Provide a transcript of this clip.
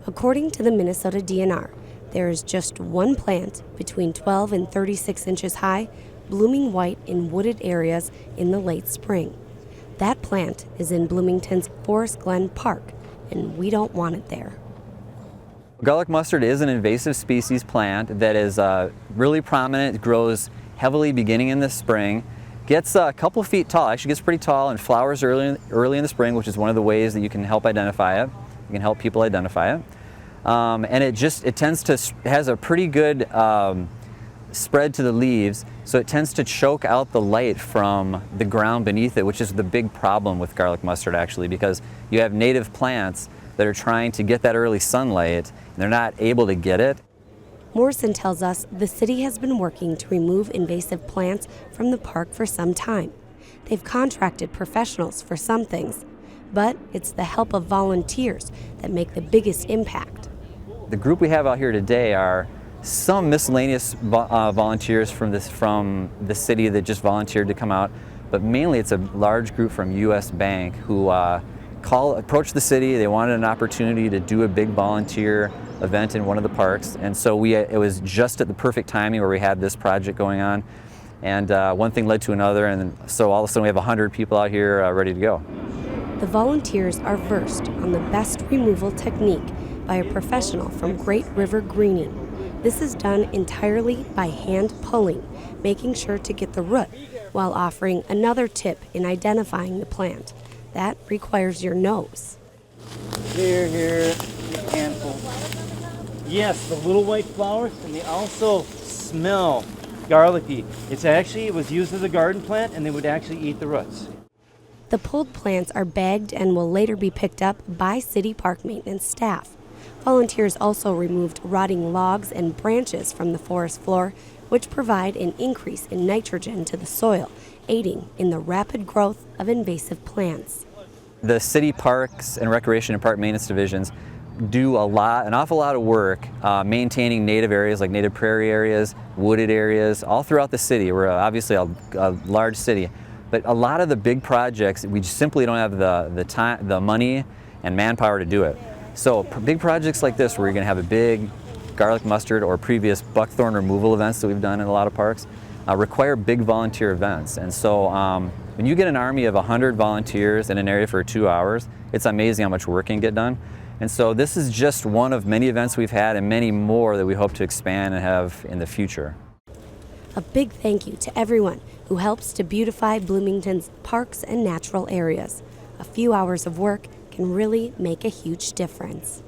According to the Minnesota DNR, there is just one plant between 12 and 36 inches high, blooming white in wooded areas in the late spring. That plant is in Bloomington's Forest Glen Park, and we don't want it there. Garlic mustard is an invasive species plant that is really prominent. It grows heavily beginning in the spring, gets a couple feet tall, actually gets pretty tall, and flowers early in the spring, which is one of the ways that you can help identify it. You can help people identify it. And it tends to has a pretty good spread to the leaves, so it tends to choke out the light from the ground beneath it, which is the big problem with garlic mustard actually, because you have native plants that are trying to get that early sunlight and they're not able to get it. Morrison tells us the city has been working to remove invasive plants from the park for some time. They've contracted professionals for some things, but it's the help of volunteers that make the biggest impact. The group we have out here today are some miscellaneous volunteers from the city that just volunteered to come out, but mainly it's a large group from U.S. Bank who approached the city. They wanted an opportunity to do a big volunteer event in one of the parks, and so it was just at the perfect timing where we had this project going on, and one thing led to another, and so all of a sudden we have 100 people out here ready to go. The volunteers are versed on the best removal technique by a professional from Great River Greening. This is done entirely by hand pulling, making sure to get the root, while offering another tip in identifying the plant. That requires your nose. Here, handful. Yes, the little white flowers, and they also smell garlicky. It was used as a garden plant, and they would actually eat the roots. The pulled plants are bagged and will later be picked up by city park maintenance staff. Volunteers also removed rotting logs and branches from the forest floor, which provide an increase in nitrogen to the soil, aiding in the rapid growth of invasive plants. The city parks and recreation and park maintenance divisions do an awful lot of work maintaining native areas like native prairie areas, wooded areas, all throughout the city. We're obviously a large city, but a lot of the big projects, we just simply don't have the time, the money and manpower to do it. So big projects like this, where you're going to have a big garlic mustard or previous buckthorn removal events that we've done in a lot of parks, require big volunteer events. And so when you get an army of 100 volunteers in an area for 2 hours, it's amazing how much work can get done. And so this is just one of many events we've had and many more that we hope to expand and have in the future. A big thank you to everyone who helps to beautify Bloomington's parks and natural areas. A few hours of work can really make a huge difference.